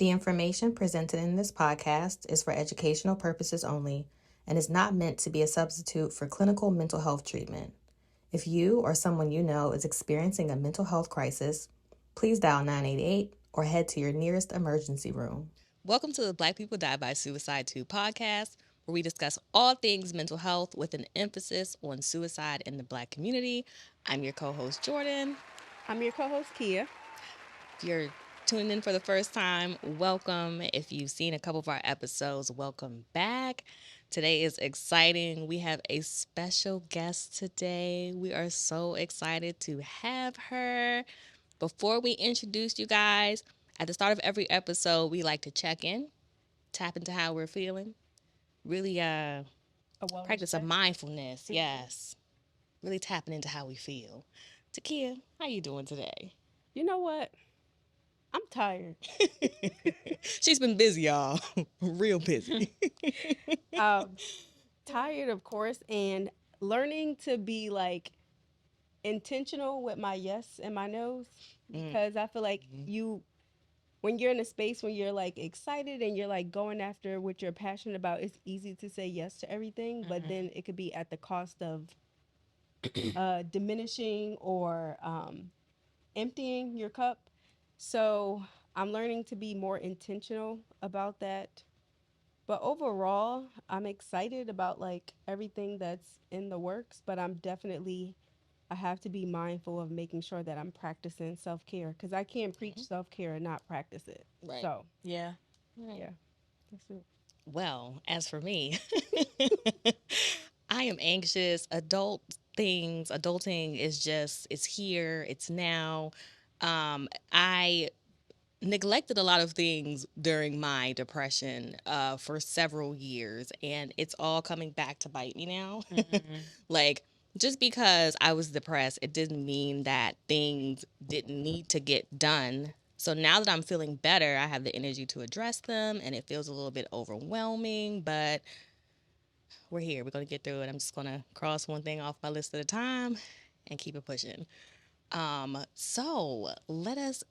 The information presented in this podcast is for educational purposes only and is not meant to be a substitute for clinical mental health treatment. If you or someone you know is experiencing a mental health crisis, please dial 988 or head to your nearest emergency room. Welcome to the Black People Die by Suicide 2 podcast, where we discuss all things mental health with an emphasis on suicide in the Black community. I'm your co-host, Jordan. I'm your co-host, T-Kea. If you're tuning in for the first time, welcome. If you've seen a couple of our episodes, welcome back. Today is exciting. We have a special guest today. We are so excited to have her. Before we introduce you guys, at the start of every episode, we like to check in, tap into how we're feeling, really practice a mindfulness. Yes, really tapping into how we feel. T-Kea, how you doing today? You know what? I'm tired. She's been busy, y'all. Real busy. Tired, of course, and learning to be like intentional with my yes and my no's, because I feel like when you're in a space when you're like excited and you're like going after what you're passionate about, it's easy to say yes to everything, but then it could be at the cost of diminishing or emptying your cup. So I'm learning to be more intentional about that. But overall, I'm excited about like everything that's in the works, but I have to be mindful of making sure that I'm practicing self-care, because I can't preach self-care and not practice it. Right. So, Yeah. yeah, that's it. Well, as for me, I am anxious. Adulting is just, it's here, it's now. I neglected a lot of things during my depression for several years, and it's all coming back to bite me now. Like, just because I was depressed, it didn't mean that things didn't need to get done. So now that I'm feeling better, I have the energy to address them, and it feels a little bit overwhelming, but we're here. We're going to get through it. I'm just going to cross one thing off my list at a time and keep it pushing. So let us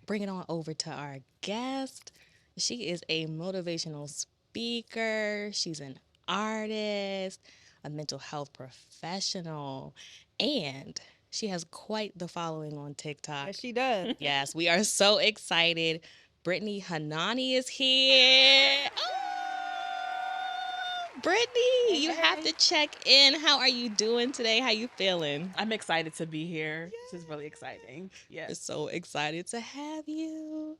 bring it on over to our guest. She is a motivational speaker. She's an artist, a mental health professional, and she has quite the following on TikTok. Yes, she does. Yes, we are so excited. Brittknee Hanani is here. Oh, Brittany, you have to check in. How are you doing today? How you feeling? I'm excited to be here. This is really exciting. We're Yes. so excited to have you.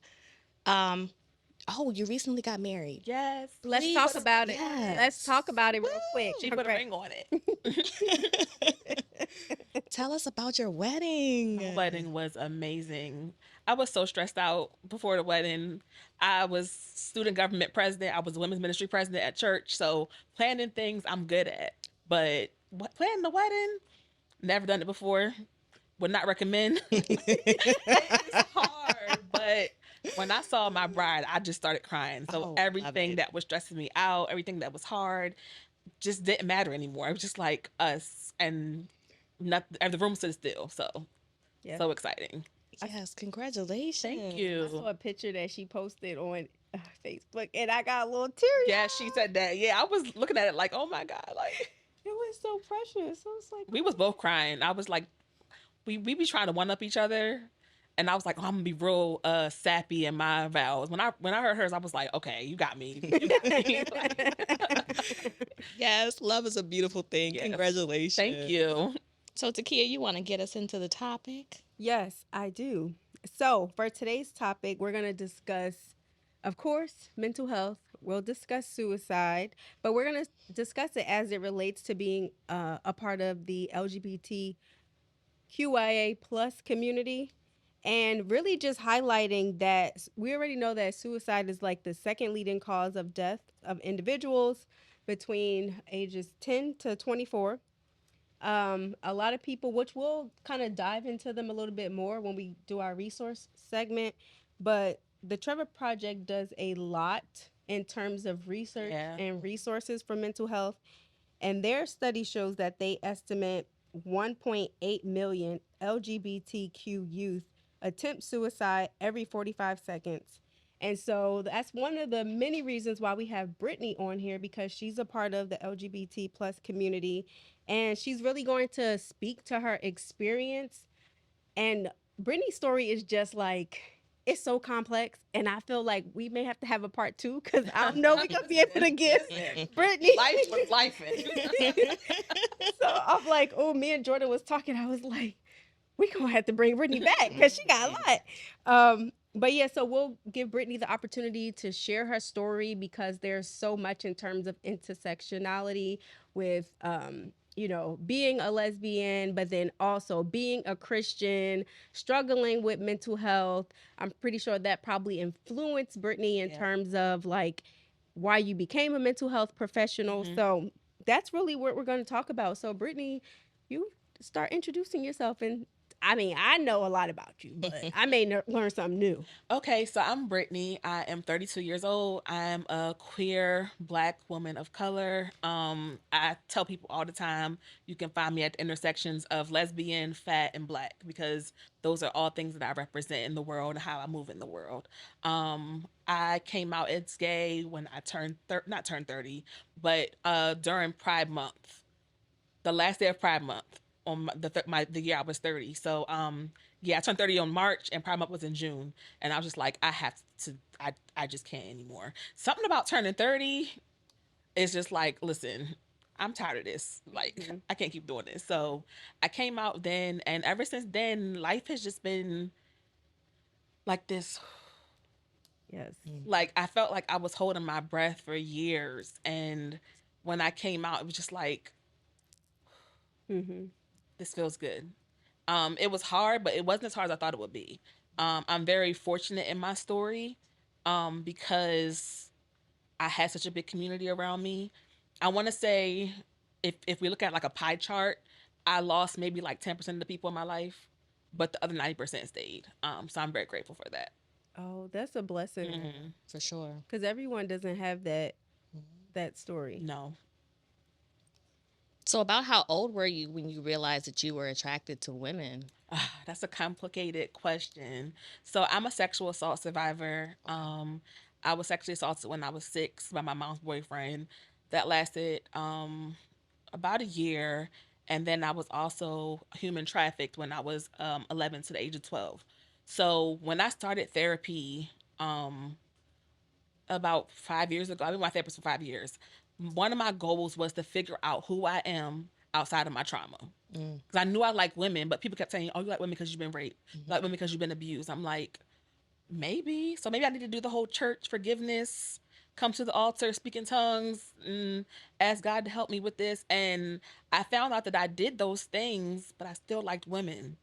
Oh, you recently got married. Yes. Let's talk about it. Yes. Let's talk about it real quick. She put a ring on it. Tell us about your wedding. The wedding was amazing. I was so stressed out before the wedding. I was student government president. I was women's ministry president at church. So planning things I'm good at. But planning the wedding, never done it before. Would not recommend. It's hard, but when I saw my bride, I just started crying. So everything that was stressing me out, everything that was hard, just didn't matter anymore. It was just like us, and the room stood still. So, so exciting. Yes, congratulations. Thank you. I saw a picture that she posted on Facebook, and I got a little teary. Yeah, she said that. Yeah, I was looking at it like, oh my God, like it was so precious. I was like, we was both crying. I was like, we be trying to one up each other. And I was like, oh, I'm gonna be real sappy in my vows. When I heard hers, I was like, okay, you got me. You got me. Yes, love is a beautiful thing. Yes. Congratulations. Thank you. So, T-Kea, you want to get us into the topic? Yes, I do. So, for today's topic, we're going to discuss, of course, mental health. We'll discuss suicide, but we're going to discuss it as it relates to being a part of the LGBTQIA plus community, and really just highlighting that we already know that suicide is like the second leading cause of death of individuals between ages 10 to 24. A lot of people, which we'll kind of dive into them a little bit more when we do our resource segment, but the Trevor Project does a lot in terms of research and resources for mental health. And their study shows that they estimate 1.8 million LGBTQ youth attempt suicide every 45 seconds. And so that's one of the many reasons why we have Brittany on here, because she's a part of the LGBT plus community, and she's really going to speak to her experience. And Brittany's story is just like, it's so complex, and I feel like we may have to have a part two, because I don't know we gonna be able to give Brittany Life was life. So I'm like, oh, me and Jordan was talking. I was like, we gonna have to bring Brittany back because she got a lot. But yeah, so we'll give Brittany the opportunity to share her story, because there's so much in terms of intersectionality with you know, being a lesbian, but then also being a Christian, struggling with mental health. I'm pretty sure that probably influenced Brittany in terms of like why you became a mental health professional. So that's really what we're going to talk about. So Brittany, you start introducing yourself. And I mean, I know a lot about you, but I may learn something new. Okay, so I'm Brittany. I am 32 years old. I'm a queer Black woman of color. I tell people all the time you can find me at the intersections of lesbian, fat, and Black, because those are all things that I represent in the world and how I move in the world. I came out as gay when I turned not turned 30, but during Pride Month, the last day of Pride Month, on the year I was 30. So yeah, I turned 30 on March, and Pride Month was in June, and I was just like, I just can't anymore. Something about turning 30 is just like, listen, I'm tired of this. Like, I can't keep doing this. So I came out then, and ever since then, life has just been like this. Yes. Like, I felt like I was holding my breath for years, and when I came out, it was just like, this feels good. It was hard, but it wasn't as hard as I thought it would be. I'm very fortunate in my story, because I had such a big community around me. I want to say, if we look at like a pie chart, I lost maybe like 10% of the people in my life, but the other 90% stayed. So I'm very grateful for that. Oh, that's a blessing. For sure. Because everyone doesn't have that story. No. So, about how old were you when you realized that you were attracted to women? That's a complicated question. So I'm a sexual assault survivor. I was sexually assaulted when I was 6 by my mom's boyfriend. That lasted about a year, and then I was also human trafficked when I was 11 to the age of 12. So when I started therapy, about 5 years ago, I've been my therapist for 5 years. One of my goals was to figure out who I am outside of my trauma. Because I knew I liked women, but people kept saying, oh, you like women because you've been raped. You like women because you've been abused. I'm like, maybe. So maybe I need to do the whole church forgiveness, come to the altar, speak in tongues, and ask God to help me with this. And I found out that I did those things, but I still liked women.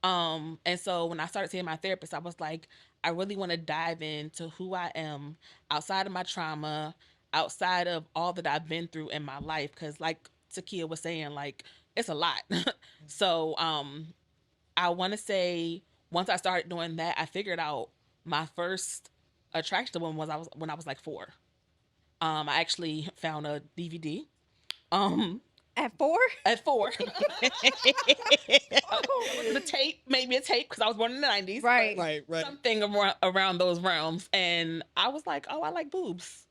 And so when I started seeing my therapist, I was like, I really want to dive into who I am outside of my trauma, outside of all that I've been through in my life. Cause like T-Kea was saying, like, it's a lot. So, I want to say once I started doing that, I figured out my first attraction to women was when I was like 4. I actually found a DVD. At 4? At 4. The tape, maybe a tape, because I was born in the 90s. Right. Right. Something around those realms. And I was like, oh, I like boobs.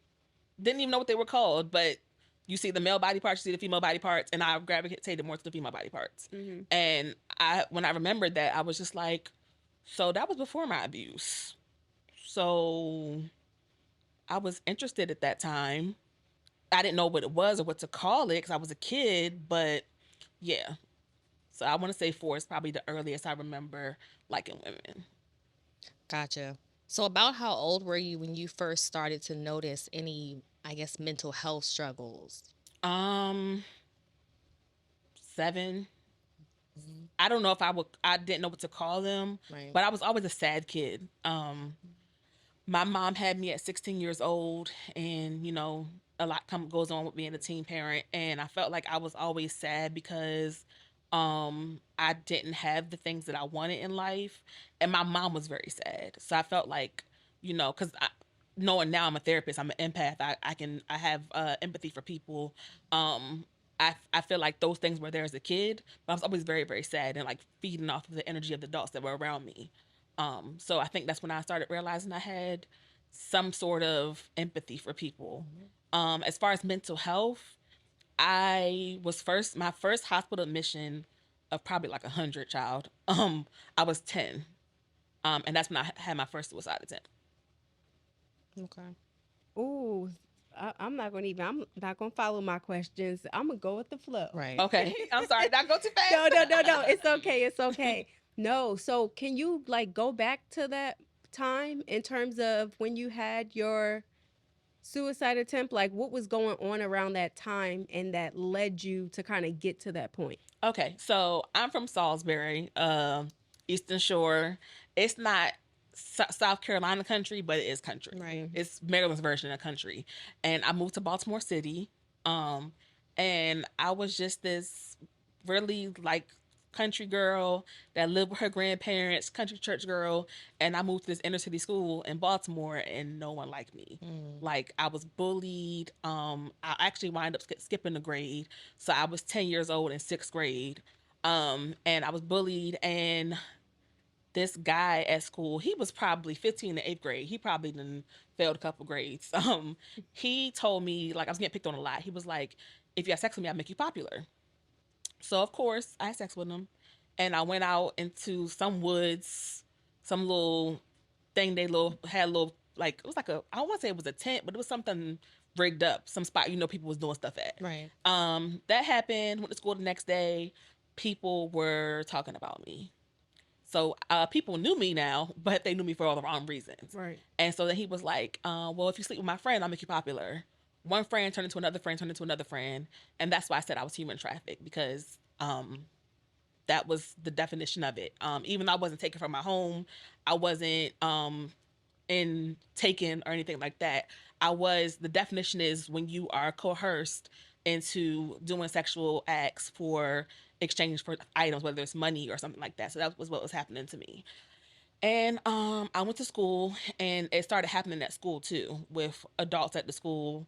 Didn't even know what they were called, but you see the male body parts, you see the female body parts, and I gravitated more to the female body parts. And when I remembered that, I was just like, so that was before my abuse. So I was interested at that time. I didn't know what it was or what to call it because I was a kid, but yeah. So I want to say 4 is probably the earliest I remember liking women. Gotcha. So, about how old were you when you first started to notice any, I guess, mental health struggles? 7. I don't know if I didn't know what to call them, Right. but I was always a sad kid. My mom had me at 16 years old, and a lot goes on with being a teen parent, and I felt like I was always sad because I didn't have the things that I wanted in life, and my mom was very sad. So I felt like, because knowing now I'm a therapist, I'm an empath. I have empathy for people. I feel like those things were there as a kid, but I was always very, very sad and like feeding off of the energy of the adults that were around me. So I think that's when I started realizing I had some sort of empathy for people. As far as mental health, my first hospital admission of probably like 100 child. I was 10. And that's when I had my first suicide attempt. Okay. Ooh, I'm not gonna follow my questions. I'm gonna go with the flow. Right. Okay. I'm sorry. Did I go too fast? No. It's okay. It's okay. No. So can you like go back to that time in terms of when you had your suicide attempt? Like what was going on around that time and that led you to kind of get to that point? Okay. So I'm from Salisbury, Eastern Shore. It's not South Carolina country, but it is country. Right. It's Maryland's version of country. And I moved to Baltimore City. And I was just this really like country girl that lived with her grandparents, country church girl, and I moved to this inner city school in Baltimore and no one liked me. Like I was bullied. I actually wound up skipping a grade. So I was 10 years old in 6th grade. And I was bullied, and this guy at school, he was probably 15 in 8th grade. He probably done failed a couple grades. He told me, like, I was getting picked on a lot. He was like, if you have sex with me, I'll make you popular. So of course I had sex with him, and I went out into some woods, some little thing had a little, like, it was like I don't want to say it was a tent, but it was something rigged up, some spot people was doing stuff at. Right. That happened. Went to school the next day. People were talking about me. So people knew me now, but they knew me for all the wrong reasons. Right. And so then he was like, well, if you sleep with my friend, I'll make you popular. One friend turned into another friend, turned into another friend. And that's why I said I was human trafficked, because that was the definition of it. Even though I wasn't taken from my home, I wasn't in taken or anything like that. The definition is when you are coerced into doing sexual acts for exchange for items, whether it's money or something like that. So that was what was happening to me. And I went to school, and it started happening at school too, with adults at the school,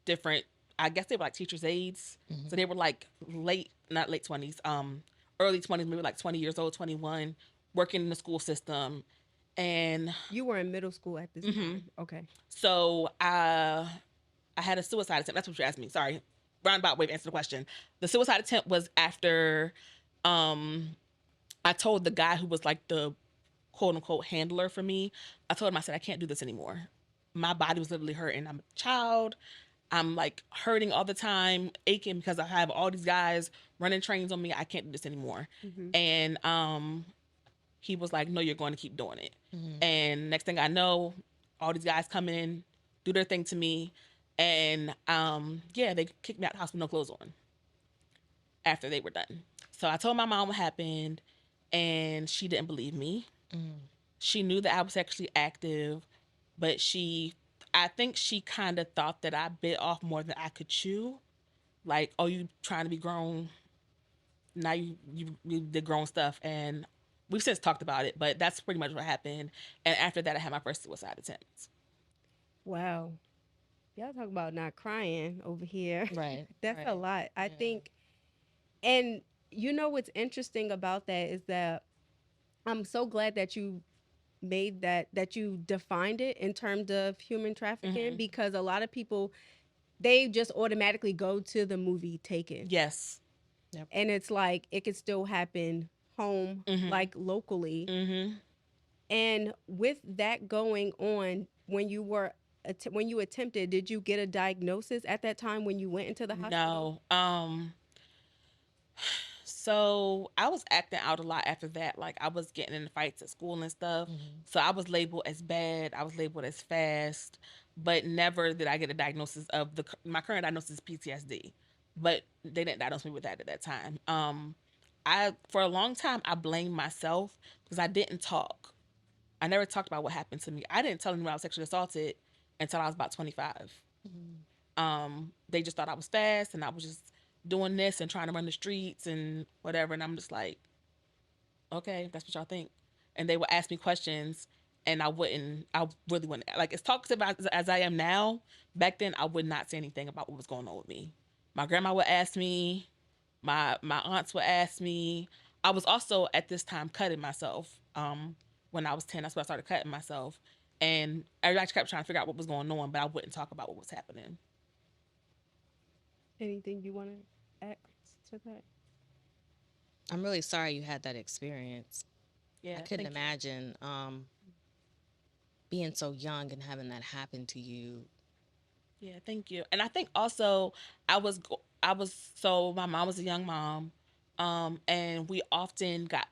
different. I guess they were like teachers' aides, so they were like not late 20s, early 20s, maybe like 20 years old, 21, working in the school system. And You were in middle school at this time. Okay. so I had a suicide attempt. That's what you asked me. Sorry, roundabout way to answer the question. The suicide attempt was after I told the guy who was like the quote unquote handler for me. I told him, I said, I can't do this anymore. My body was literally hurting. I'm a child. I'm like hurting all the time, aching because I have all these guys running trains on me. I can't do this anymore. And he was like, no, you're going to keep doing it. And next thing I know, all these guys come in, do their thing to me. And they kicked me out of the house with no clothes on after they were done. So I told my mom what happened, and she didn't believe me. She knew that I was sexually active, but I think she kind of thought that I bit off more than I could chew. Like, oh, you trying to be grown? Now you did grown stuff. And we've since talked about it, but that's pretty much what happened. And after that, I had my first suicide attempt. Wow. Y'all talk about not crying over here. Right. That's right. a lot. I think, and you know what's interesting about that is that I'm so glad that you made that you defined it in terms of human trafficking, because a lot of people, they just automatically go to the movie Taken. Yes. Yep. And it's like it could still happen home, like locally. And with that going on, when you attempted, did you get a diagnosis at that time when you went into the hospital? No. So I was acting out a lot after that. Like, I was getting in fights at school and stuff. So I was labeled as bad. I was labeled as fast, but never did I get a diagnosis of my current diagnosis is PTSD, but they didn't diagnose me with that at that time. For a long time, I blamed myself because I didn't talk. I never talked about what happened to me. I didn't tell anyone I was sexually assaulted until I was about 25. They just thought I was fast, and I was just doing this and trying to run the streets and whatever. And I'm just like, okay, that's what y'all think. And they would ask me questions, and I really wouldn't. Like, as talkative as I am now, back then I would not say anything about what was going on with me. My grandma would ask me, my aunts would ask me. I was also at this time cutting myself. When I was 10, that's when I started cutting myself. And everybody kept trying to figure out what was going on, but I wouldn't talk about what was happening. Anything you want to add to that? I'm really sorry you had that experience. Yeah, I couldn't thank you. imagine being so young and having that happen to you. Yeah, thank you. And I think also so my mom was a young mom, and we often got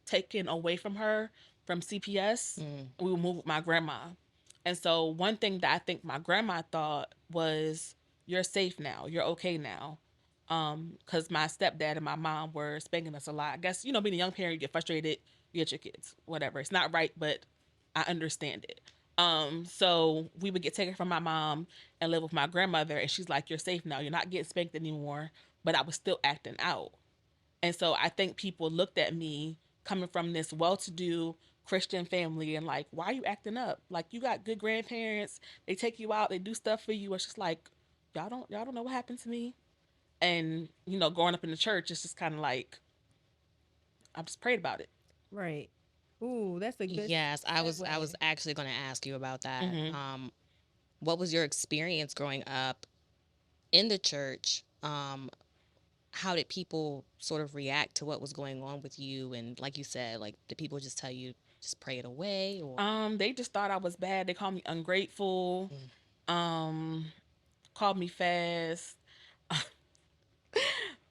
taken away from her from CPS. Mm, We would move with my grandma, and so one thing that I think my grandma thought was, "You're safe now. You're okay now." Because my stepdad and my mom were spanking us a lot. I guess, being a young parent, you get frustrated, you get your kids, whatever. It's not right, but I understand it. So we would get taken from my mom and live with my grandmother, and she's like, "You're safe now. You're not getting spanked anymore." But I was still acting out. And so I think people looked at me coming from this well-to-do Christian family and like, "Why are you acting up? Like, you got good grandparents. They take you out. They do stuff for you." It's just like, y'all don't know what happened to me. And growing up in the church, it's just kind of like, I just prayed about it. Right. Ooh, that's a good yes, I was segue. actually going to ask you about that. Mm-hmm. What was your experience growing up in the church? How did people sort of react to what was going on with you? And like you said, like did people just tell you just pray it away or? They just thought I was bad. They called me ungrateful. Mm, Um, Called me fast.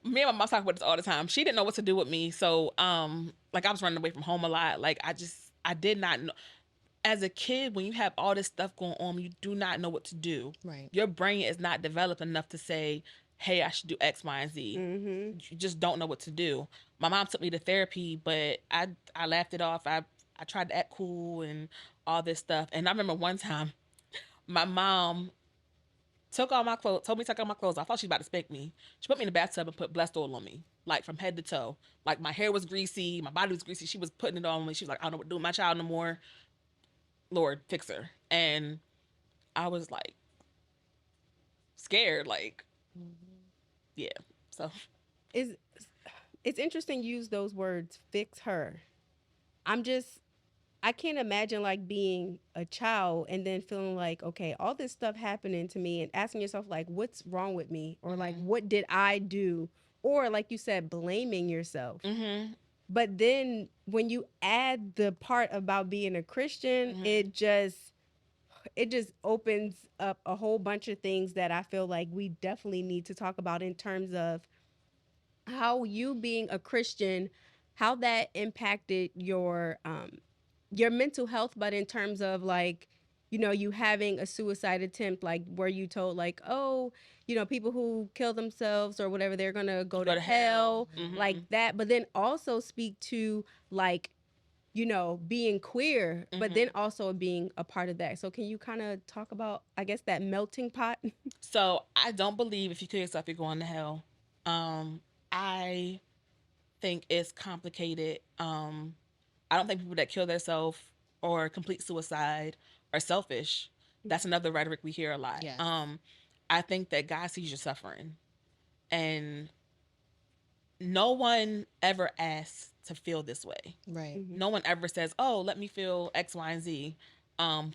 Me and my mom talk about this all the time. She didn't know what to do with me, so like I was running away from home a lot. Like I did not know. As a kid, when you have all this stuff going on, you do not know what to do. right. Your brain is not developed enough to say, "Hey, I should do X, Y, and Z." Mm-hmm. You just don't know what to do. My mom took me to therapy, but I laughed it off. I tried to act cool and all this stuff. And I remember one time, my mom took all my clothes, told me to take all my clothes off. I thought she was about to spank me. She put me in the bathtub and put blessed oil on me, like from head to toe. Like my hair was greasy, my body was greasy. She was putting it on me. She was like, "I don't know what to do with my child no more. Lord, fix her." And I was like scared, like, yeah. So Is it's interesting you use those words, fix her. I'm just I can't imagine like being a child and then feeling like, okay, all this stuff happening to me and asking yourself like, what's wrong with me? Or like, mm-hmm. what did I do? Or like you said, blaming yourself. Mm-hmm. But then when you add the part about being a Christian, Mm-hmm. it just opens up a whole bunch of things that I feel like we definitely need to talk about in terms of how you being a Christian, how that impacted your mental health, but in terms of like, you having a suicide attempt, like where you told like, oh, people who kill themselves or whatever, they're gonna go Go to to hell. hell, like Mm-hmm. that. But then also speak to like, being queer, but then Mm-hmm. also being a part of that. So can you kind of talk about, I guess, that melting pot? So I don't believe if you kill yourself, you're going to hell. I think it's complicated. I don't think people that kill themselves or complete suicide are selfish. That's another rhetoric we hear a lot. Yes. I think that God sees your suffering, and no one ever asks to feel this way. Right. Mm-hmm. No one ever says, "Oh, let me feel X, Y, and Z,"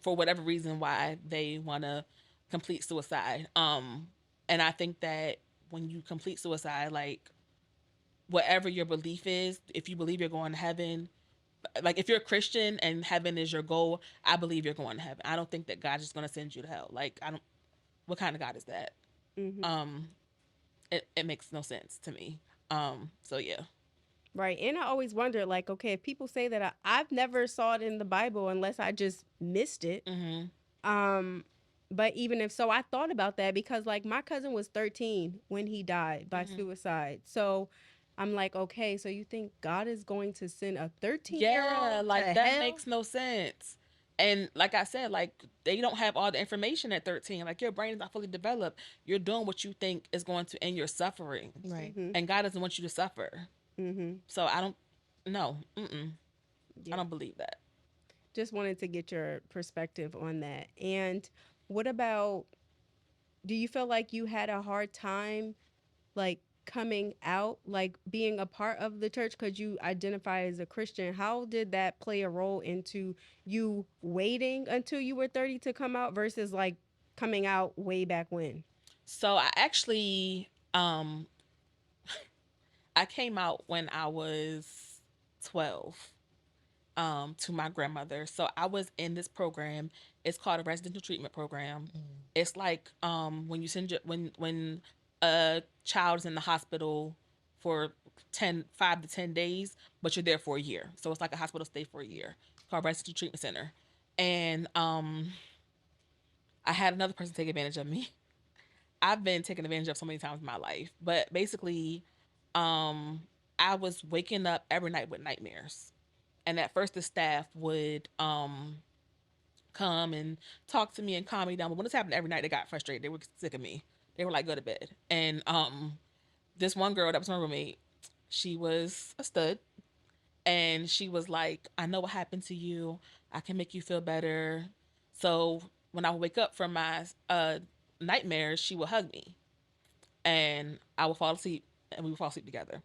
for whatever reason why they want to complete suicide. And I think that when you complete suicide, like whatever your belief is, if you believe you're going to heaven, like if you're a Christian and heaven is your goal, I believe you're going to heaven. I don't think that God is going to send you to hell. Like I don't. What kind of God is that? Mm-hmm. Um, it makes no sense to me. So yeah. Right. And I always wonder, like, okay, if people say that I've never saw it in the Bible unless I just missed it. Mm-hmm. Um, but even if so, I thought about that because like my cousin was 13 when he died by Mm-hmm. suicide. So I'm like, okay, so you think God is going to send a 13-year-old Yeah, to like that hell? makes no sense. And like I said, like they don't have all the information at 13. Like your brain is not fully developed. You're doing what you think is going to end your suffering. Right. Mm-hmm. And God doesn't want you to suffer. Mm-hmm. So I don't no. Mm-mm. I Yeah. don't believe that. Just wanted to get your perspective on that. And what about, do you feel like you had a hard time like coming out, like being a part of the church because you identify as a Christian, how did that play a role into you waiting until you were 30 to come out versus like coming out way back when? So I actually I came out when I was 12 to my grandmother. So I was in this program. It's called a residential treatment program. It's like when you send your, when a child is in the hospital for 5 to 10 days, but you're there for a year. So it's like a hospital stay for a year. It's called residential treatment center. And I had another person take advantage of me. I've been taken advantage of so many times in my life. But basically, I was waking up every night with nightmares. And at first the staff would come and talk to me and calm me down. But when this happened every night, they got frustrated. They were sick of me. They were like, go to bed. And this one girl that was my roommate, she was a stud. And she was like, I know what happened to you. I can make you feel better. So when I would wake up from my nightmares, she would hug me. And I would fall asleep and we would fall asleep together.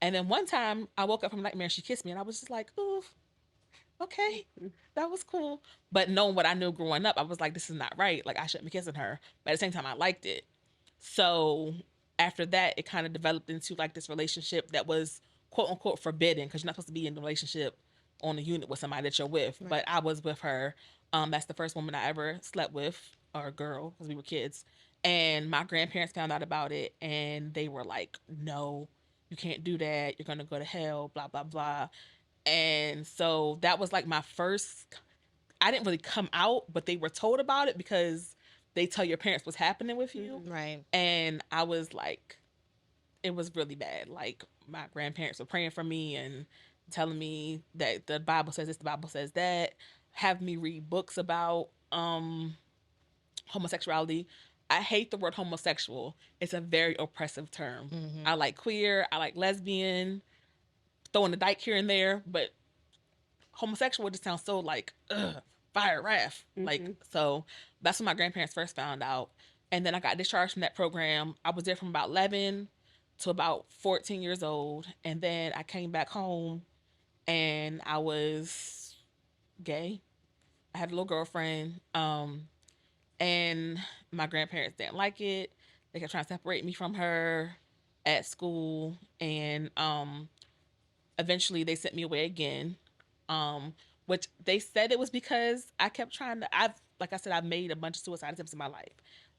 And then one time I woke up from a nightmare and she kissed me and I was just like, ooh, okay, that was cool. But knowing what I knew growing up, I was like, this is not right. Like I shouldn't be kissing her. But at the same time, I liked it. So after that, it kind of developed into like this relationship that was quote unquote forbidden because you're not supposed to be in a relationship on a unit with somebody that you're with. Right. But I was with her. That's the first woman I ever slept with, or a girl, because we were kids. And my grandparents found out about it and they were like, no, you can't do that. You're going to go to hell, blah, blah, blah. And so that was like my first, I didn't really come out, but they were told about it because they tell your parents what's happening with you. Right. And I was like, it was really bad. Like my grandparents were praying for me and telling me that the Bible says this, the Bible says that, have me read books about homosexuality. I hate the word homosexual. It's a very oppressive term. I like queer, I like lesbian, throwing the dyke here and there, but homosexual just sounds so like, fire, wrath. Like, so that's when my grandparents first found out. And then I got discharged from that program. I was there from about 11 to about 14 years old. And then I came back home and I was gay. I had a little girlfriend. And my grandparents didn't like it. They kept trying to separate me from her at school. And eventually they sent me away again. Which they said it was because I kept trying to, like I said, I've made a bunch of suicide attempts in my life.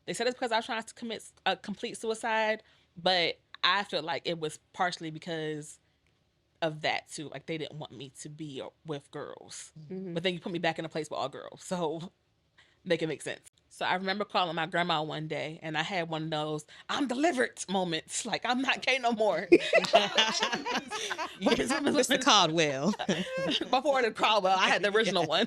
They said it's because I was trying to commit a complete suicide, but I feel like it was partially because of that too. Like they didn't want me to be with girls, but then you put me back in a place with all girls. So make it make sense. So I remember calling my grandma one day and I had one of those I'm delivered moments. Like I'm not gay no more. Mr. Caldwell. Before the Caldwell, I had the original one.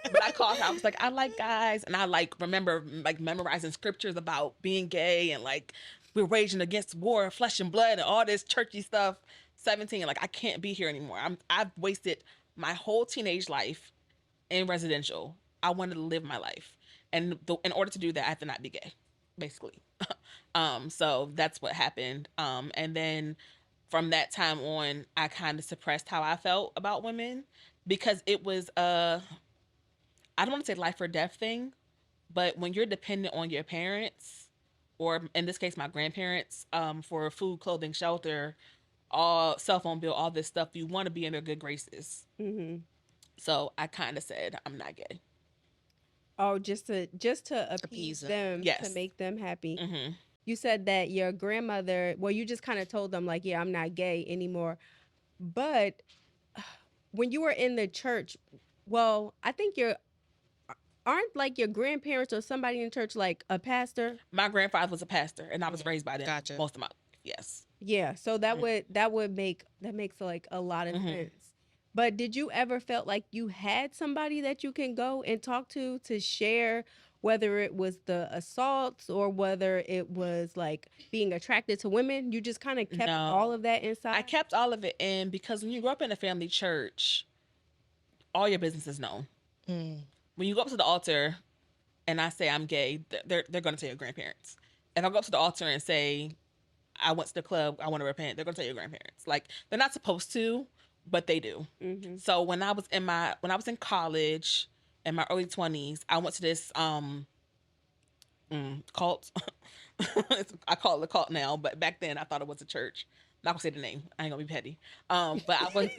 But I called her. I was like, I like guys. And I like remember like memorizing scriptures about being gay and like we're raging against war, flesh and blood and all this churchy stuff. 17, like I can't be here anymore. I've wasted my whole teenage life in residential. I wanted to live my life. And in order to do that, I have to not be gay, basically. So that's what happened. And then from that time on, I kind of suppressed how I felt about women because it was I don't want to say life or death thing, but when you're dependent on your parents, or in this case, my grandparents, for food, clothing, shelter, all cell phone bill, all this stuff, you want to be in their good graces. So I kind of said, I'm not gay. Oh, just to appease them, yes, to make them happy. You said that your grandmother, well, you just kind of told them like, yeah, I'm not gay anymore. But when you were in the church, well, I think aren't like your grandparents or somebody in church like a pastor? My grandfather was a pastor and I was raised by them most of my life. Yes. Yeah. So that makes like a lot of sense. But did you ever felt like you had somebody that you can go and talk to share, whether it was the assaults or whether it was like being attracted to women? You just kind of kept all of that inside? I kept all of it in because when you grow up in a family church, all your business is known. When you go up to the altar and I say I'm gay, they're going to tell your grandparents. If I go up to the altar and say I went to the club, I want to repent, they're going to tell your grandparents. Like, they're not supposed to, but they do. Mm-hmm. So when I was in college, in my early 20s, I went to this cult. I call it a cult now, but back then I thought it was a church. Not gonna say the name. I ain't gonna be petty. But I was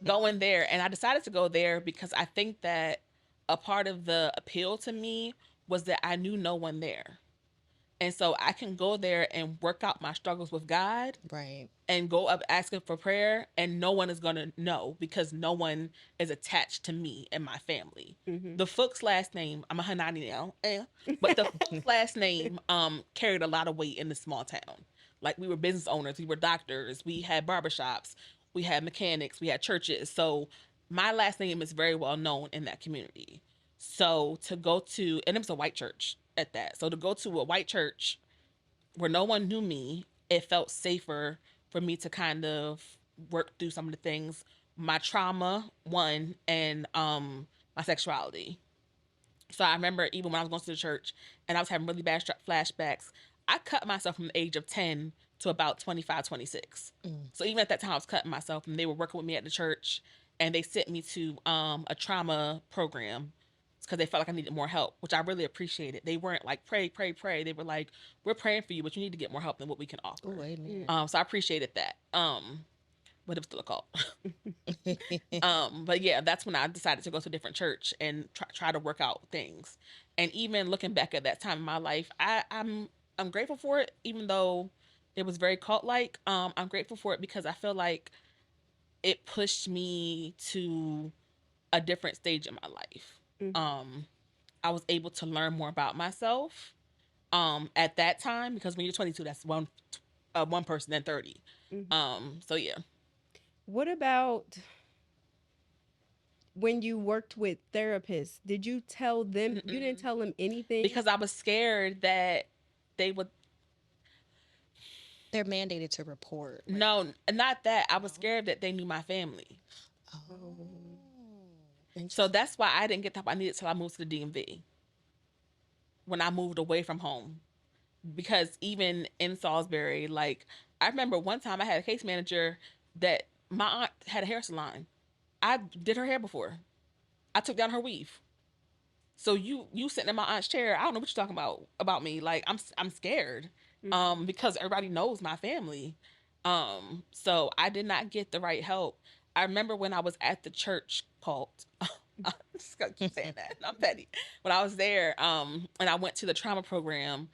going there, and I decided to go there because I think that a part of the appeal to me was that I knew no one there. And so I can go there and work out my struggles with God, Right. and go up asking for prayer, and no one is going to know because no one is attached to me and my family. Mm-hmm. The Fuchs last name, I'm a Hanani now, but the Fuchs last name carried a lot of weight in the small town. Like, we were business owners, we were doctors, we had barbershops, we had mechanics, we had churches. So my last name is very well known in that community. So to go to, and it was a white church at that. So to go to a white church where no one knew me, it felt safer for me to kind of work through some of the things, my trauma, one, and my sexuality. So I remember even when I was going to the church and I was having really bad flashbacks, I cut myself from the age of 10 to about 25, 26. So even at that time, I was cutting myself, and they were working with me at the church, and they sent me to a trauma program because they felt like I needed more help, which I really appreciated. They weren't like, pray, pray, pray. They were like, we're praying for you, but you need to get more help than what we can offer. Oh, amen. So I appreciated that. But it was still a cult. But yeah, that's when I decided to go to a different church and try to work out things. And even looking back at that time in my life, I'm grateful for it, even though it was very cult-like. I'm grateful for it because I feel like it pushed me to a different stage in my life. I was able to learn more about myself at that time, because when you're 22, that's one person than 30. So yeah. What about when you worked with therapists? Did you tell them? You didn't tell them anything? Because I was scared that they would. They're mandated to report. Right? No, not that. I was scared that they knew my family. Oh. So that's why I didn't get the help I needed till I moved to the DMV. When I moved away from home. Because even in Salisbury, like, I remember one time I had a case manager that my aunt had a hair salon. I did her hair before. I took down her weave. So you sitting in my aunt's chair, I don't know what you're talking about me. Like, I'm scared. Because everybody knows my family. So I did not get the right help. I remember when I was at the church cult. I'm just gonna keep saying that. I'm petty. When I was there, and I went to the trauma program,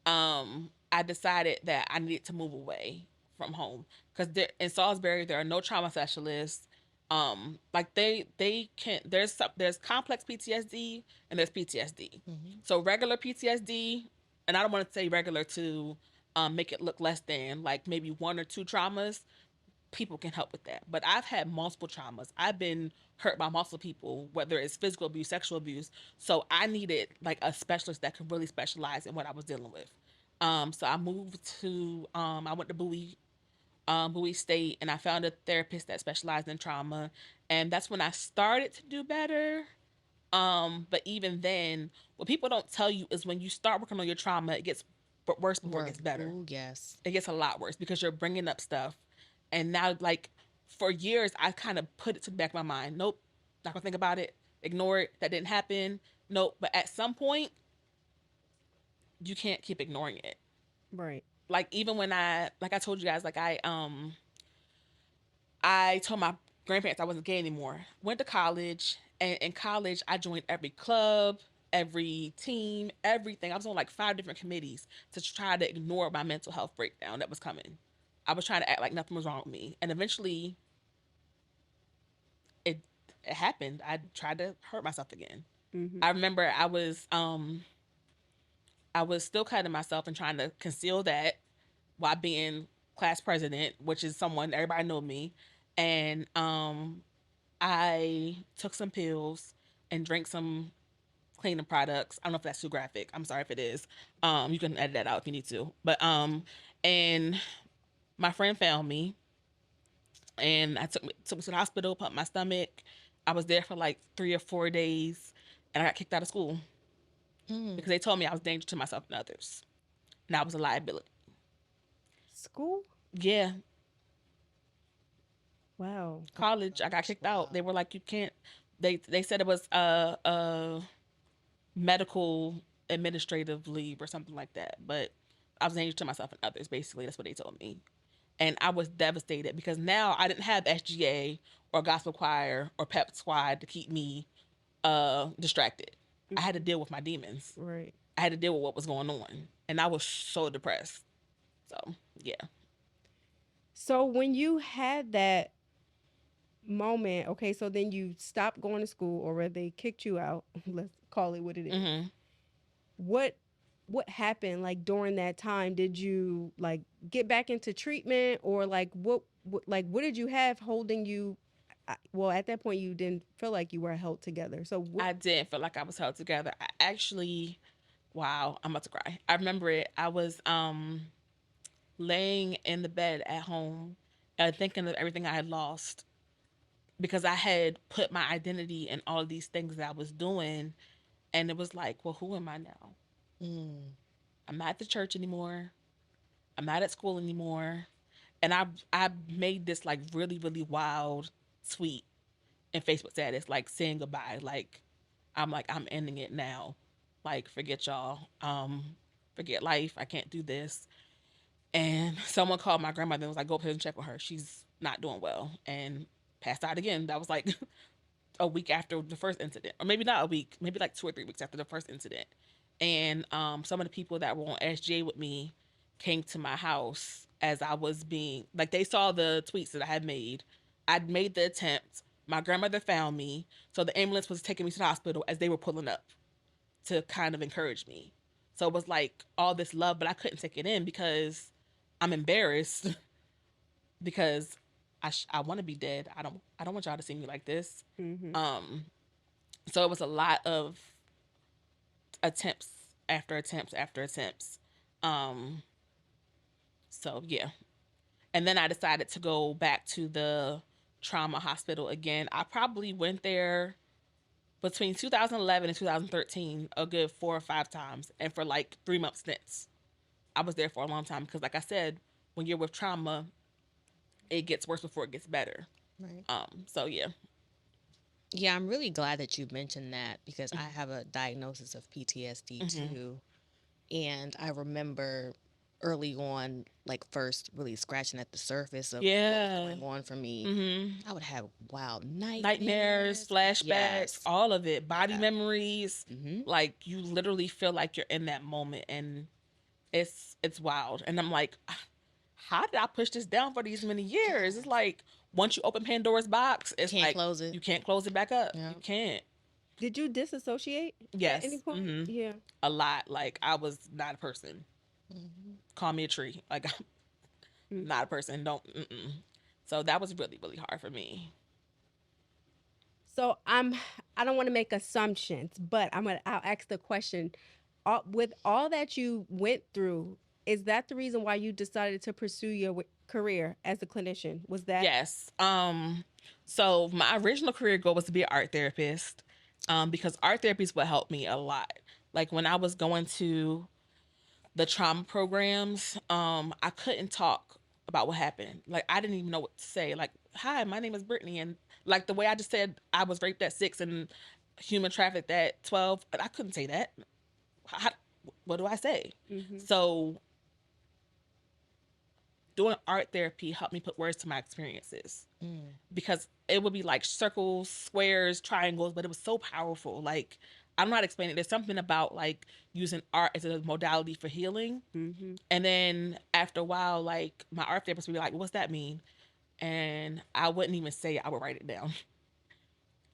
I decided that I needed to move away from home, because in Salisbury there are no trauma specialists. Like they can't. There's complex PTSD and there's PTSD. So regular PTSD, and I don't want to say regular to make it look less than, like, maybe 1 or 2 traumas. People can help with that. But I've had multiple traumas. I've been hurt by multiple people, whether it's physical abuse, sexual abuse. So I needed, like, a specialist that could really specialize in what I was dealing with. So I moved to, I went to Bowie State, and I found a therapist that specialized in trauma. And that's when I started to do better. But even then, what people don't tell you is when you start working on your trauma, it gets worse before it gets better. Ooh, yes. It gets a lot worse because you're bringing up stuff. And now, like, for years, I kind of put it to the back of my mind. Nope, not gonna think about it. Ignore it. That didn't happen. Nope. But at some point, you can't keep ignoring it. Right. Like, even when I told you guys, like, I told my grandparents I wasn't gay anymore. Went to college, and in college, I joined every club, every team, everything. I was on like 5 different committees to try to ignore my mental health breakdown that was coming. I was trying to act like nothing was wrong with me. And eventually it happened. I tried to hurt myself again. I remember I was still cutting myself and trying to conceal that while being class president, which is someone, everybody know me. And I took some pills and drank some cleaning products. I don't know if that's too graphic. I'm sorry if it is. You can edit that out if you need to. But and my friend found me, and I took me to the hospital, pumped my stomach. I was there for like 3 or 4 days, and I got kicked out of school because they told me I was dangerous to myself and others, and I was a liability. school? Yeah, Wow. college. I got kicked out. They were like, you can't. They said it was a medical administrative leave or something like that. But I was dangerous to myself and others. Basically, that's what they told me, and I was devastated because now I didn't have SGA or gospel choir or pep squad to keep me distracted. I had to deal with my demons. Right. I had to deal with what was going on, and I was so depressed. So yeah. So when you had that moment, okay, so then you stopped going to school, or whether they kicked you out, let's call it what it is. Mm-hmm. What happened like during that time? Did you like get back into treatment, or like what did you have holding you? Well, at that point you didn't feel like you were held together. So I didn't feel like I was held together. I actually, wow, I'm about to cry. I remember it. I was laying in the bed at home thinking of everything I had lost because I had put my identity in all of these things that I was doing. And it was like, well, who am I now? I'm not at the church anymore. I'm not at school anymore. And I made this like really, really wild tweet in Facebook status, like saying goodbye. Like, I'm ending it now. Like, forget y'all. Forget life. I can't do this. And someone called my grandmother and was like, go up here and check with her. She's not doing well. And passed out again. That was like a week after the first incident. Or maybe not a week, maybe like 2 or 3 weeks after the first incident. And some of the people that were on SJ with me came to my house as I was being, like, they saw the tweets that I had made. I'd made the attempt. My grandmother found me. So the ambulance was taking me to the hospital as they were pulling up to kind of encourage me. So it was like all this love, but I couldn't take it in because I'm embarrassed because I want to be dead. I don't want y'all to see me like this. So it was a lot of attempts after attempts after attempts. So yeah. And then I decided to go back to the trauma hospital again. I probably went there between 2011 and 2013 a good 4 or 5 times, and for like 3-month stints. I was there for a long time because, like I said, when you're with trauma, it gets worse before it gets better. Right. So yeah. Yeah, I'm really glad that you mentioned that because I have a diagnosis of PTSD too. And I remember early on, like first really scratching at the surface of what was going on for me. I would have wild Nightmares, flashbacks, Yes. all of it, body memories. Like, you literally feel like you're in that moment, and it's wild. And I'm like, how did I push this down for these many years? It's like, once you open Pandora's box, it's Can't like close it. you can't close it back up. Yeah. You can't. did you disassociate Yes. at any point? Yeah. A lot. Like, I was not a person. Call me a tree. Like, I'm not a person. Don't. So that was really, really hard for me. So I don't want to make assumptions, but I'll ask the question. With all that you went through, is that the reason why you decided to pursue your career as a clinician? Was that? Yes. So my original career goal was to be an art therapist, because art therapy is what helped me a lot. Like, when I was going to the trauma programs, I couldn't talk about what happened. Like, I didn't even know what to say. Like, hi, my name is Brittany, and like the way I just said I was raped at 6 and human trafficked at 12, I couldn't say that. What do I say? So doing art therapy helped me put words to my experiences, because it would be like circles, squares, triangles, but it was so powerful. Like, I'm not explaining. There's something about like using art as a modality for healing. And then after a while, like, my art therapist would be like, what's that mean? And I wouldn't even say it. I would write it down.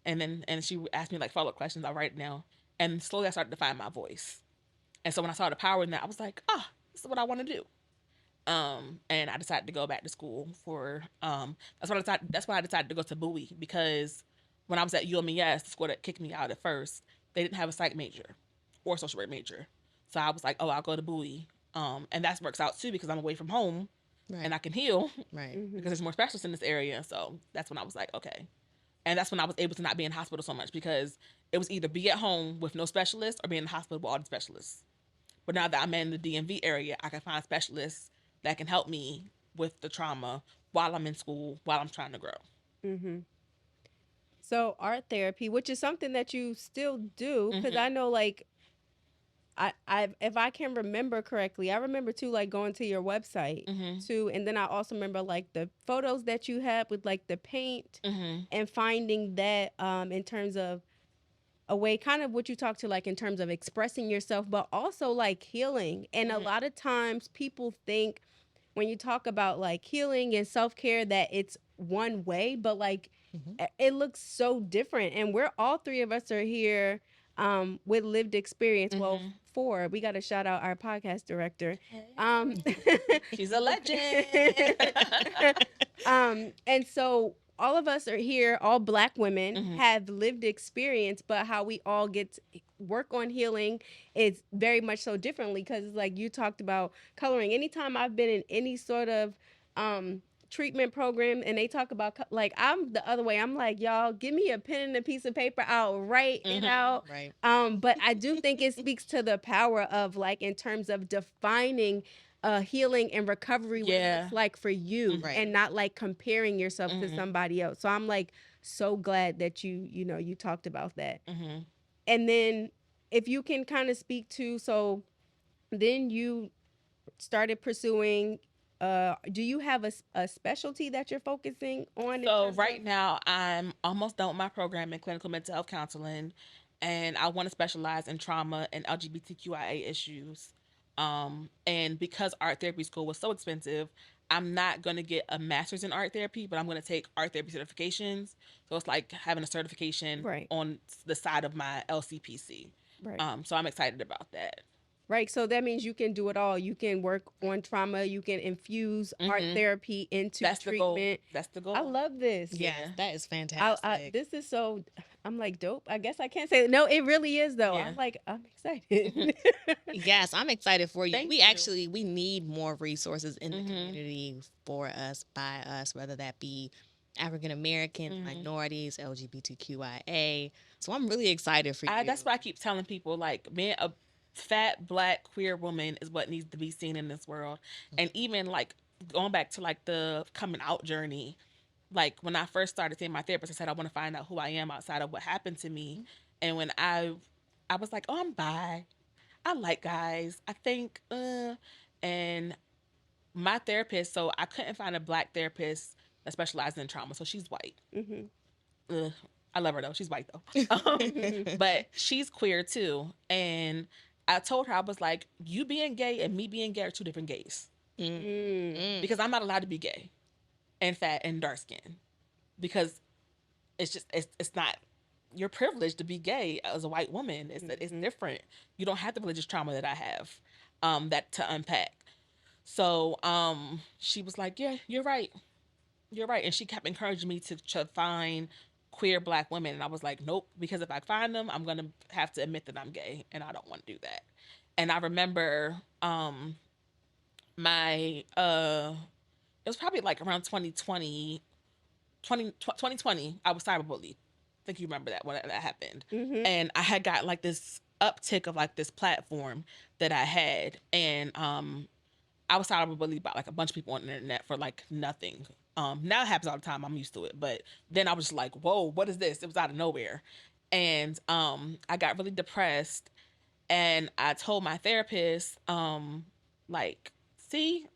And she would ask me like follow-up questions. I'll write it down. And slowly I started to find my voice. And so when I saw the power in that, I was like, this is what I want to do. And I decided to go back to school for, that's why I decided to go to Bowie, because when I was at UMES, the school that kicked me out at first, they didn't have a psych major or social work major. So I was like, I'll go to Bowie. And that works out too, because I'm away from home and I can heal because there's more specialists in this area. So that's when I was like, okay. And that's when I was able to not be in hospital so much, because it was either be at home with no specialists or be in the hospital with all the specialists. But now that I'm in the DMV area, I can find specialists that can help me with the trauma while I'm in school, while I'm trying to grow. Mm-hmm. So art therapy, which is something that you still do, because Mhm. I know, like, I if I can remember correctly, I remember too, like, going to your website Mhm. too, and then I also remember like the photos that you had with like the paint Mhm. and finding that in terms of a way, kind of what you talked to, like in terms of expressing yourself, but also like healing. And a Mhm. lot of times people think when you talk about like healing and self-care that it's one way, but like it looks so different. And we're all three of us are here with lived experience. Well, Mhm. four. We got to shout out our podcast director. She's a legend. And so all of us are here, all Black women Mhm. have lived experience, but how we all get to work on healing is very much so differently, because like you talked about coloring. Anytime I've been in any sort of treatment program and they talk about like, I'm the other way. I'm like, y'all give me a pen and a piece of paper, I'll write it out. Right. But I do think it speaks to the power of like in terms of defining healing and recovery, what it Yeah. looks like for you, Right. and not like comparing yourself to Mhm. somebody else. So I'm like so glad that you talked about that. Mhm. And then if you can kind of speak to, so then you started pursuing, do you have a specialty that you're focusing on in So terms right of? now, I'm almost done with my program in clinical mental health counseling, and I want to specialize in trauma and LGBTQIA issues. And because art therapy school was so expensive, I'm not going to get a master's in art therapy, but I'm going to take art therapy certifications. So it's like having a certification Right. on the side of my LCPC. Right. So I'm excited about that. Right. So that means you can do it all. You can work on trauma. You can infuse art therapy into That's the goal. treatment. That's the goal. I love this. Yes, Yeah. that is fantastic. This is so. I'm like dope. I guess I can't say no. It really is though. Yeah. I'm excited. Yes, I'm excited for you. Thank we you. actually we need more resources in the Mhm. community for us, by us, whether that be African Americans, Mhm. minorities, LGBTQIA. So I'm really excited for you. That's what I keep telling people. Like, being a fat Black queer woman is what needs to be seen in this world. And even like going back to like the coming out journey, like when I first started seeing my therapist, I said I want to find out who I am outside of what happened to me. And when I was like, oh, I'm bi. I like guys. I think and my therapist, so I couldn't find a Black therapist that specialized in trauma. So she's white. Ugh, I love her though. She's white though. But she's queer too. And I told her, I was like, you being gay and me being gay are two different gays. Because I'm not allowed to be gay and fat and dark skinned. Because it's just it's not your privilege to be gay as a white woman. It's different. You don't have the religious trauma that I have, that to unpack. So she was like, yeah, you're right. You're right. And she kept encouraging me to find queer Black women. And I was like, nope, because if I find them, I'm going to have to admit that I'm gay and I don't want to do that. And I remember my, it was probably like around 2020, I was cyberbullied. I think you remember that when that happened. And I had got like this uptick of like this platform that I had. And I was cyberbullied by like a bunch of people on the internet for like nothing. Now it happens all the time. I'm used to it. But then I was just like, whoa, what is this? It was out of nowhere. And I got really depressed. And I told my therapist, like, see,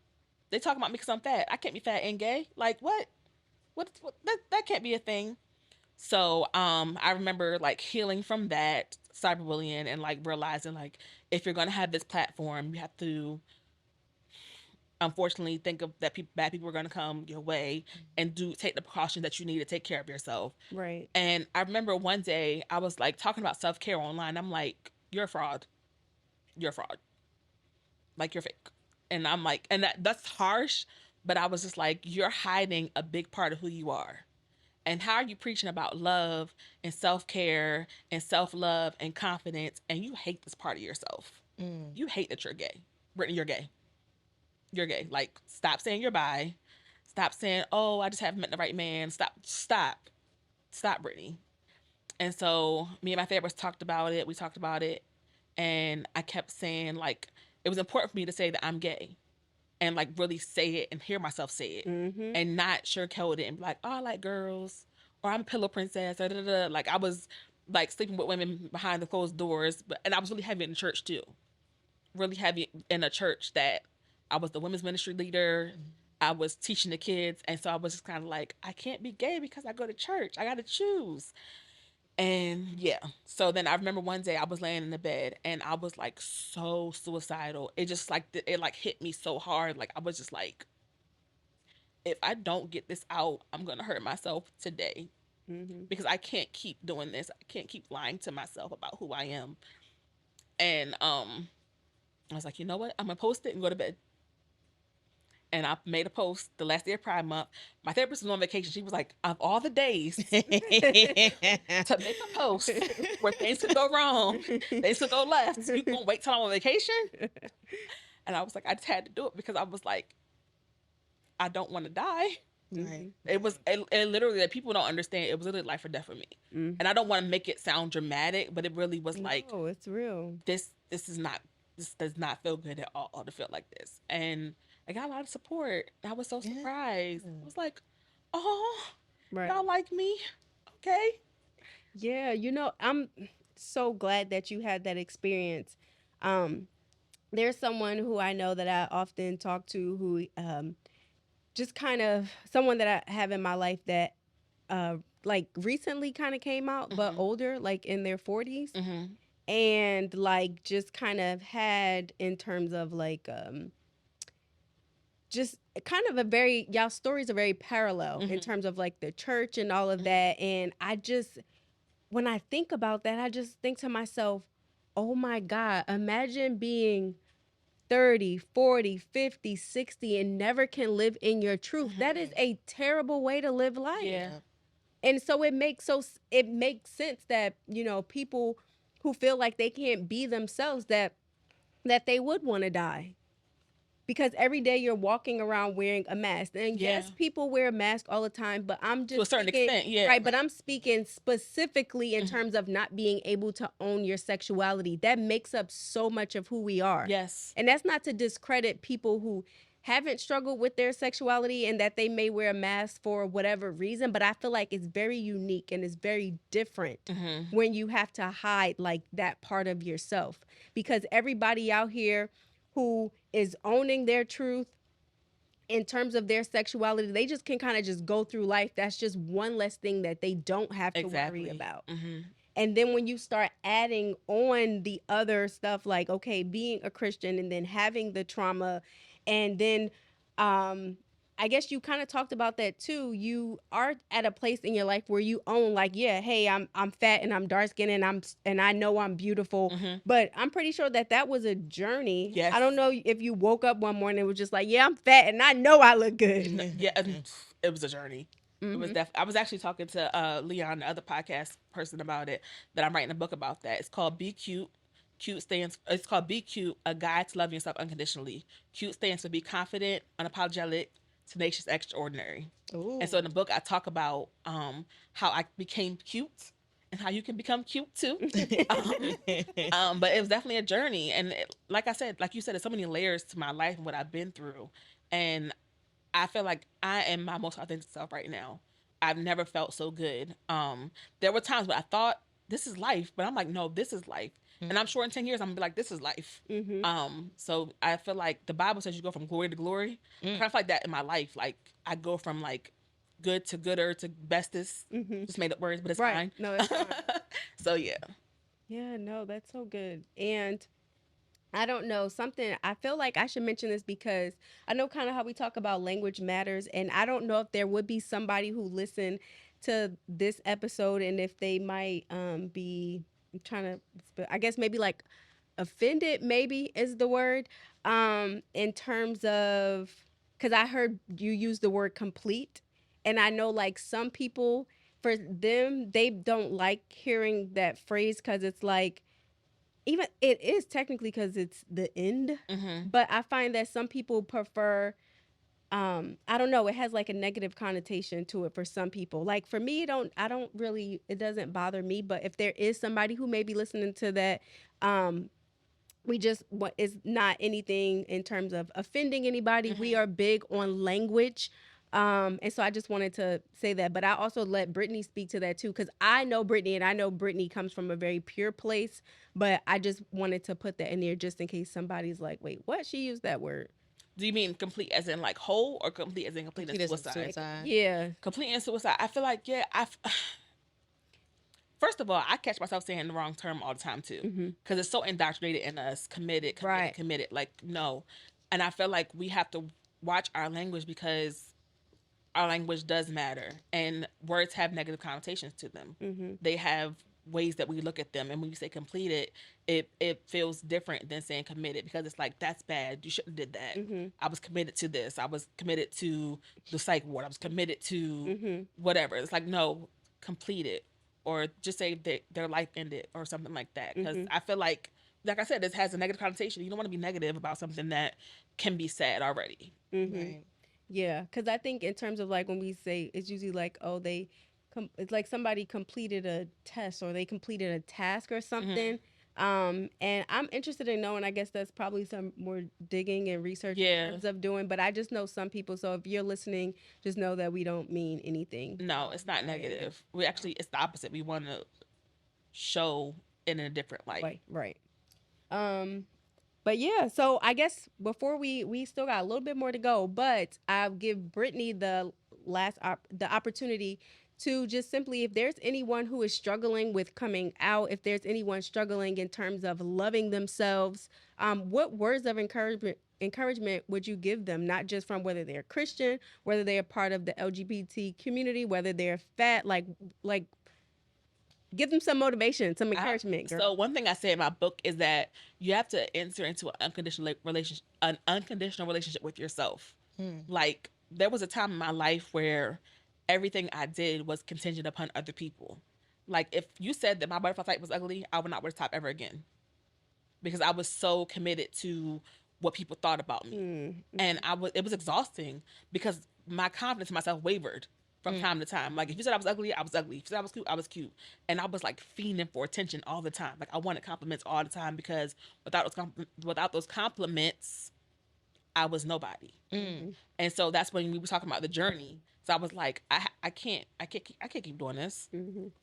they talking about me because I'm fat. I can't be fat and gay. Like, what? What that can't be a thing. So I remember like healing from that cyberbullying and like realizing like if you're gonna have this platform, you have to unfortunately think of that bad people are going to come your way and take the precautions that you need to take care of yourself. Right. And I remember one day I was like talking about self-care online. I'm like, you're a fraud. You're a fraud. Like, you're fake. And I'm like, and that's harsh, but I was just like, you're hiding a big part of who you are. And how are you preaching about love and self-care and self-love and confidence, and you hate this part of yourself? You hate that you're gay. Brittany, you're gay. You're gay. Like, stop saying you're bi. Stop saying, oh, I just haven't met the right man. Stop, Brittany. And so me and my therapist talked about it. We talked about it. And I kept saying, like, it was important for me to say that I'm gay. and like really say it and hear myself say it, and not sugarcoat it and be like, oh, I like girls, or I'm a pillow princess, da, da, da. Like I was like sleeping with women behind the closed doors, and I was really heavy in church too, really heavy in a church that I was the women's ministry leader. I was teaching the kids, and so I was just kind of like, I can't be gay because I go to church. I got to choose. And yeah, so then I remember one day I was laying in the bed and I was like so suicidal. It just like it like hit me so hard. Like I was just like, if I don't get this out, I'm gonna hurt myself today, because I can't keep doing this. I can't keep lying to myself about who I am. And I was like, you know what? I'm gonna post it and go to bed. And I made a post the last day of Pride Month. My therapist was on vacation. She was like, of all the days to make a post where things could go wrong, things could go left, you gonna wait till I'm on vacation? And I was like, I just had to do it because I was like, I don't want to die. Right. It was it literally, that people don't understand, it was literally life or death for me. And I don't want to make it sound dramatic, but it really was like, oh, it's real. This does not feel good at all to feel like this. And I got a lot of support. I was so surprised. I was like, oh, y'all like me? Okay. Yeah, I'm so glad that you had that experience. There's someone who I know that I often talk to who just kind of someone that I have in my life that like recently kind of came out, but older, like in their 40s. And like just kind of had, in terms of like just kind of y'all stories are very parallel in terms of like the church and all of that. And I just, when I think about that, I just think to myself, oh my God, imagine being 30, 40, 50, 60 and never can live in your truth. That is a terrible way to live life. Yeah. And so it makes sense that, people who feel like they can't be themselves, that they would want to die. Because every day you're walking around wearing a mask. And yes, people wear a mask all the time, but I'm just to a certain extent, right, but I'm speaking specifically in terms of not being able to own your sexuality. That makes up so much of who we are. Yes. And that's not to discredit people who haven't struggled with their sexuality and that they may wear a mask for whatever reason, but I feel like it's very unique and it's very different when you have to hide like that part of yourself. Because everybody out here who is owning their truth in terms of their sexuality, they just can kind of just go through life. That's just one less thing that they don't have to worry about. And then when you start adding on the other stuff, like, okay, being a Christian and then having the trauma, and then I guess you kind of talked about that too. You are at a place in your life where you own, like, yeah, hey, I'm fat and I'm dark skinned and I know I'm beautiful, but I'm pretty sure that was a journey. Yes. I don't know if you woke up one morning and was just like, yeah, I'm fat and I know I look good. Yeah, it was a journey. It was I was actually talking to Leon, the other podcast person, about it, that I'm writing a book about that. It's called Be Cute. It's called Be Cute, A Guide to Loving Yourself Unconditionally. Cute stands for be confident, unapologetic, tenacious, extraordinary. Ooh. And so in the book, I talk about how I became cute and how you can become cute too. But it was definitely a journey. And like I said, like you said, there's so many layers to my life and what I've been through. And I feel like I am my most authentic self right now. I've never felt so good. There were times where I thought this is life, but I'm like, no, this is life. And I'm sure in 10 years, I'm gonna be like, this is life. So I feel like the Bible says you go from glory to glory. I kind of feel like that in my life. Like I go from like good to gooder to bestest. Just made up words, but it's fine. No, it's fine. So yeah. Yeah, no, that's so good. And I don't know, something, I feel like I should mention this because I know kind of how we talk about language matters. And I don't know if there would be somebody who listened to this episode and if they might be I guess maybe like offended, maybe is the word, in terms of, because I heard you use the word complete. And I know like some people, for them, they don't like hearing that phrase because it's like, even it is technically because it's the end, but I find that some people prefer, I don't know, it has like a negative connotation to it for some people. Like for me, it doesn't bother me, but if there is somebody who may be listening to that, we just what is not anything in terms of offending anybody. We are big on language. And so I just wanted to say that, but I also let Brittany speak to that too, because I know Brittany and I know Brittany comes from a very pure place, but I just wanted to put that in there just in case somebody's like, wait, what? She used that word. Do you mean complete as in like whole, or complete as in complete Complete and as in suicide? Yeah. Complete and suicide. I feel like, yeah, first of all, I catch myself saying the wrong term all the time too, because it's so indoctrinated in us. Committed, Right. committed. Like, no. And I feel like we have to watch our language, because our language does matter, and words have negative connotations to them. They have ways that we look at them, and when you say completed, it feels different than saying committed, because it's like, that's bad, you shouldn't have did that. I was committed to this, I was committed to the psych ward, I was committed to whatever. It's like, no, completed, or just say that their life ended or something like that, because I feel like I said, this has a negative connotation. You don't want to be negative about something that can be sad already. Right. Yeah, because I think in terms of like when we say, it's usually like, oh, it's like somebody completed a test or they completed a task or something. And I'm interested in knowing, I guess that's probably some more digging and research in terms of doing, but I just know some people. So if you're listening, just know that we don't mean anything. No, it's not negative. We actually, it's the opposite. We want to show it in a different light. Right. But yeah, so I guess before we still got a little bit more to go, but I'll give Brittany the the opportunity to just simply, if there's anyone who is struggling with coming out, if there's anyone struggling in terms of loving themselves, what words of encouragement would you give them? Not just from whether they're Christian, whether they're part of the LGBT community, whether they're fat, like give them some motivation, some encouragement, girl. So one thing I say in my book is that you have to enter into an unconditional relationship with yourself. Like, there was a time in my life where everything I did was contingent upon other people. Like, if you said that my butterfly type was ugly, I would not wear the top ever again, because I was so committed to what people thought about me. And it was exhausting, because my confidence in myself wavered from time to time. Like, if you said I was ugly, I was ugly. If you said I was cute, I was cute. And I was like fiending for attention all the time. Like, I wanted compliments all the time, because without those compliments, I was nobody. And so that's when we were talking about the journey. So I was like, I can't keep doing this,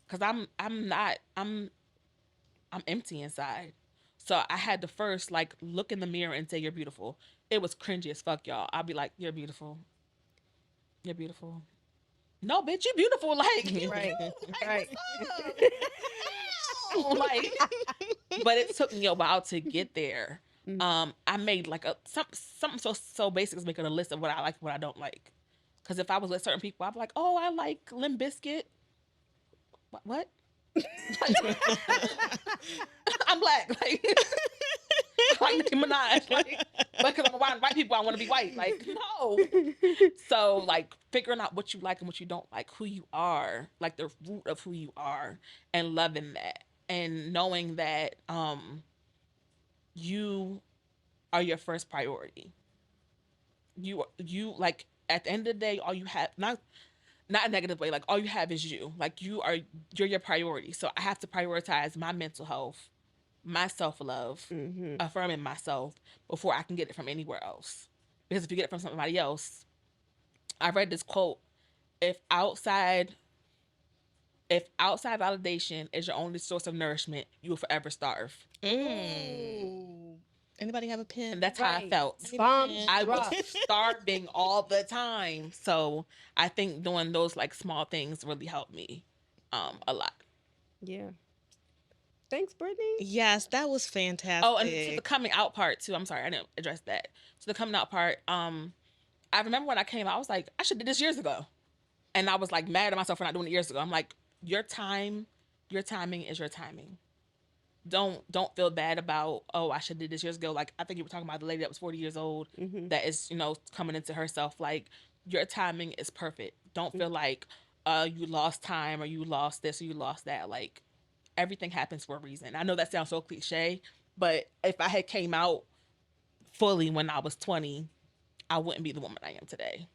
because I'm empty inside. So I had to first like look in the mirror and say, you're beautiful. It was cringy as fuck, y'all. I'd be like, you're beautiful. You're beautiful. No, bitch, you beautiful. Like, you, Right. like, like, but it took me a while to get there. I made like something so basic as making a list of what I like and what I don't like. Because if I was with certain people, I'd be like, oh, I like Limp Bizkit. What? I'm black. Like, like Nicki Minaj. Like, because I'm around white people, I want to be white. Like, no. So, like, figuring out what you like and what you don't like, who you are, like the root of who you are, and loving that, and knowing that you are your first priority. You like, at the end of the day, all you have, not a negative way, like, all you have is you. Like, you're your priority. So I have to prioritize my mental health, my self-love, affirming myself before I can get it from anywhere else. Because if you get it from somebody else, I read this quote: if outside validation is your only source of nourishment, you will forever starve. Anybody have a pen? And that's how I felt. I was starving all the time. So I think doing those like small things really helped me a lot. Yeah. Thanks, Brittany. Yes, that was fantastic. Oh, and to the coming out part too. I'm sorry, I didn't address that. So the coming out part, I remember when I came out, I was like, I should have did this years ago. And I was like mad at myself for not doing it years ago. I'm like, your timing is your timing. Don't feel bad about, oh, I should have did this years ago. Like, I think you were talking about the lady that was 40 years old that is, coming into herself. Like, your timing is perfect. Don't feel like you lost time, or you lost this, or you lost that. Like, everything happens for a reason. I know that sounds so cliche, but if I had came out fully when I was 20, I wouldn't be the woman I am today.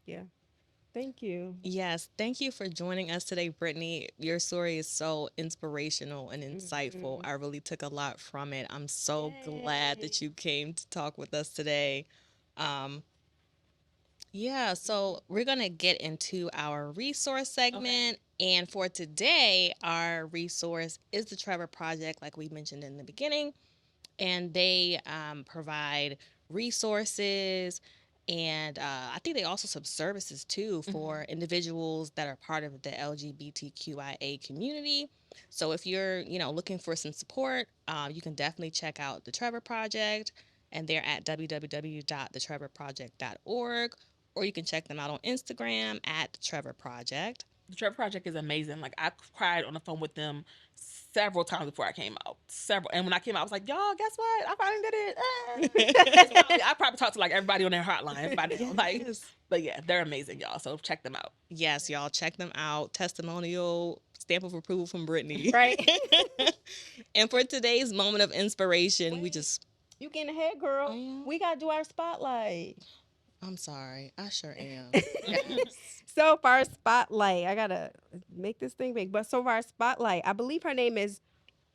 Yeah. Thank you. Yes, thank you for joining us today, Brittany. Your story is so inspirational and insightful. I really took a lot from it. I'm so glad that you came to talk with us today. Um, yeah, so we're going to get into our resource segment. And for today, our resource is the Trevor Project, like we mentioned in the beginning. And they provide resources, and I think they also some services too for individuals that are part of the LGBTQIA community. So if you're looking for some support, you can definitely check out the Trevor Project, and they're at www.thetrevorproject.org, or you can check them out on Instagram at the Trevor Project. The Trevor Project is amazing. Like, I cried on the phone with them several times before I came out. And when I came out, I was like, y'all, guess what? I finally did it. I probably talked to like everybody on their hotline by now. Like, but yeah, they're amazing, y'all. So check them out. Yes, y'all, check them out. Testimonial, stamp of approval from Brittany. Right. And for today's moment of inspiration, we just... You getting ahead, girl. We got to do our spotlight. I'm sorry. I sure am. So for our spotlight, I got to make this thing big. But so for our spotlight, I believe her name is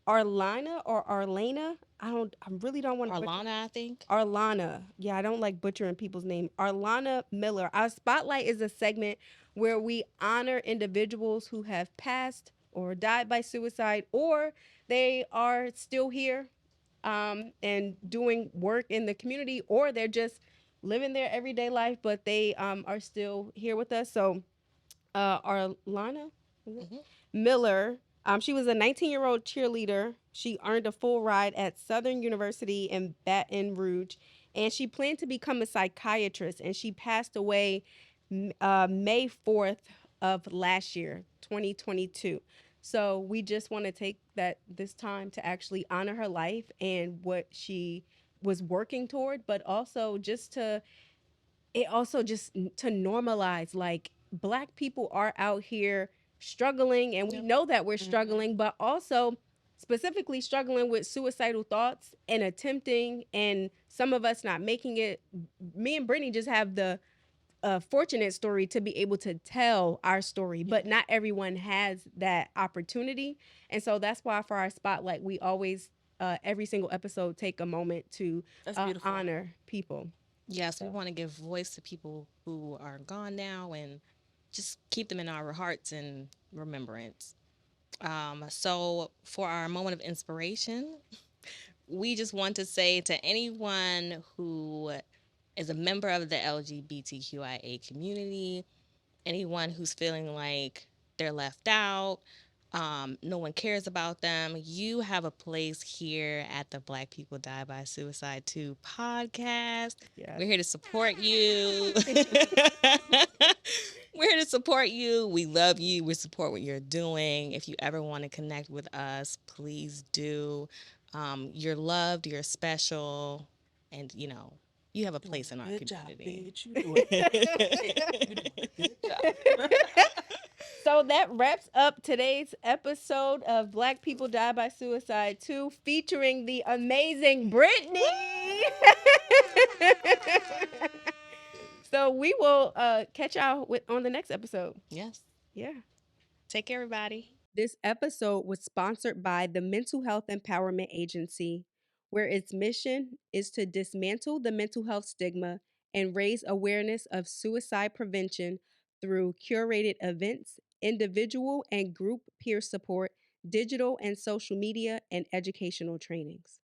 Arlana or Arlana. I really don't want to Arlana, I think. Arlana. Yeah, I don't like butchering people's name. Arlana Miller. Our spotlight is a segment where we honor individuals who have passed or died by suicide, or they are still here and doing work in the community, or they're just living their everyday life, but they are still here with us. So Arlana Miller, she was a 19-year-old cheerleader. She earned a full ride at Southern University in Baton Rouge, and she planned to become a psychiatrist, and she passed away May 4th of last year, 2022. So we just want to take this time to actually honor her life and what she was working toward, but also just to normalize, like, Black people are out here struggling, and we know that we're struggling, but also specifically struggling with suicidal thoughts and attempting, and some of us not making it. Me and Brittany just have the fortunate story to be able to tell our story, but not everyone has that opportunity. And so that's why for our spotlight, we always every single episode take a moment to honor people. Yes, we want to give voice to people who are gone now and just keep them in our hearts and remembrance. So for our moment of inspiration, we just want to say to anyone who is a member of the LGBTQIA community, anyone who's feeling like they're left out, no one cares about them, you have a place here at the Black People Die by Suicide 2 podcast. Yes. We're here to support you. We're here to support you. We love you. We support what you're doing. If you ever want to connect with us, please do. You're loved, you're special, and you have a place in our community. Good job, bitch. Good job. So that wraps up today's episode of Black People Die by Suicide 2, featuring the amazing Brittany. So we will catch y'all on the next episode. Yes. Yeah. Take care, everybody. This episode was sponsored by the Mental Health Empowerment Agency, where its mission is to dismantle the mental health stigma and raise awareness of suicide prevention through curated events, individual and group peer support, digital and social media, and educational trainings.